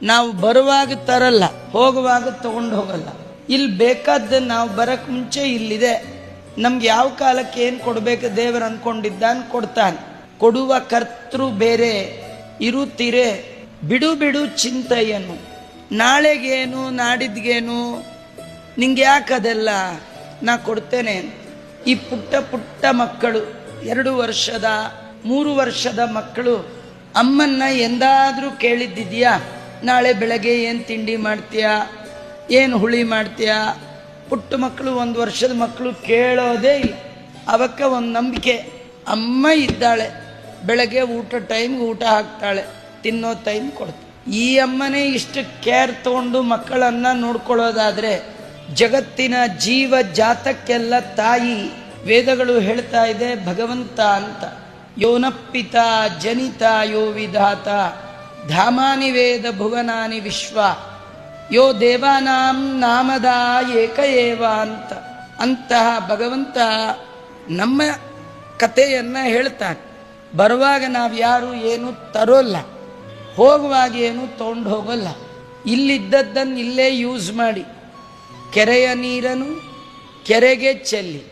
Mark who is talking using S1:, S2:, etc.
S1: ನಾವು ಬರುವಾಗ ತರಲ್ಲ, ಹೋಗುವಾಗ ತಗೊಂಡು ಹೋಗಲ್ಲ. ಇಲ್ಲಿ ಬೇಕಾದ ನಾವು ಬರಕ್ ಮುಂಚೆ ಇಲ್ಲಿದೆ. ನಮ್ಗೆ ಯಾವ ಕಾಲಕ್ಕೆ ಏನು ಕೊಡ್ಬೇಕು ದೇವರು ಅನ್ಕೊಂಡಿದ್ದಾನೆ ಕೊಡ್ತಾನೆ. ಕೊಡುವ ಕರ್ತೃ ಬೇರೆ ಇರುತ್ತೀರೆ ಬಿಡು ಬಿಡು ಚಿಂತೆಯನ್ನು. ನಾಳೆಗೇನು ನಾಡಿದ್ಗೇನು ನಿಂಗೆ ಯಾಕದೆಲ್ಲ, ನಾ ಕೊಡ್ತೇನೆ. ಈ ಪುಟ್ಟ ಪುಟ್ಟ ಮಕ್ಕಳು 2 ವರ್ಷದ 3 ವರ್ಷದ ಮಕ್ಕಳು ಅಮ್ಮನ್ನ ಎಂದಾದ್ರೂ ಕೇಳಿದ್ದಿದ್ಯಾ, ನಾಳೆ ಬೆಳಗ್ಗೆ ಏನು ತಿಂಡಿ ಮಾಡ್ತೀಯಾ, ಏನು ಹುಳಿ ಮಾಡ್ತೀಯಾ? ಪುಟ್ಟ ಮಕ್ಕಳು 1 ವರ್ಷದ ಮಕ್ಕಳು ಕೇಳೋದೇ ಇಲ್ಲ. ಅವಕ್ಕೆ ಒಂದು ನಂಬಿಕೆ, ಅಮ್ಮ ಇದ್ದಾಳೆ, ಬೆಳಗ್ಗೆ ಊಟ ಟೈಮ್ಗೆ ಊಟ ಹಾಕ್ತಾಳೆ, ತಿನ್ನೋ ಟೈಮ್ ಕೊಡ್ತಾಳೆ. ಈ ಅಮ್ಮನೇ ಇಷ್ಟು ಕೇರ್ ತಗೊಂಡು ಮಕ್ಕಳನ್ನ ನೋಡ್ಕೊಳ್ಳೋದಾದ್ರೆ ಜಗತ್ತಿನ ಜೀವ ಜಾತಕ್ಕೆಲ್ಲ ತಾಯಿ. ವೇದಗಳು ಹೇಳ್ತಾ ಇದೆ ಭಗವಂತ ಅಂತ, ಯೋನಪ್ಪಿತ ಜನಿತ ಯೋ ವಿಧಾತ ಧಾಮಾನಿ ವೇದ ಭುವನಾನಿ ವಿಶ್ವ ಯೋ ದೇವಾನಾಂ ನಾಮದ ಏಕ ಏವ ಅಂತ. ಅಂತಹ ಭಗವಂತ ನಮ್ಮ ಕಥೆಯನ್ನ ಹೇಳ್ತಾನೆ. ಬರುವಾಗ ನಾವು ಯಾರು ಏನು ತರೋಲ್ಲ, ಹೋಗುವಾಗ ಏನು ತಗೊಂಡು ಹೋಗಲ್ಲ. ಇಲ್ಲಿದ್ದದ್ದನ್ನು ಇಲ್ಲೇ ಯೂಸ್ ಮಾಡಿ, ಕೆರೆಯ ನೀರನ್ನು ಕೆರೆಗೆ ಚೆಲ್ಲಿ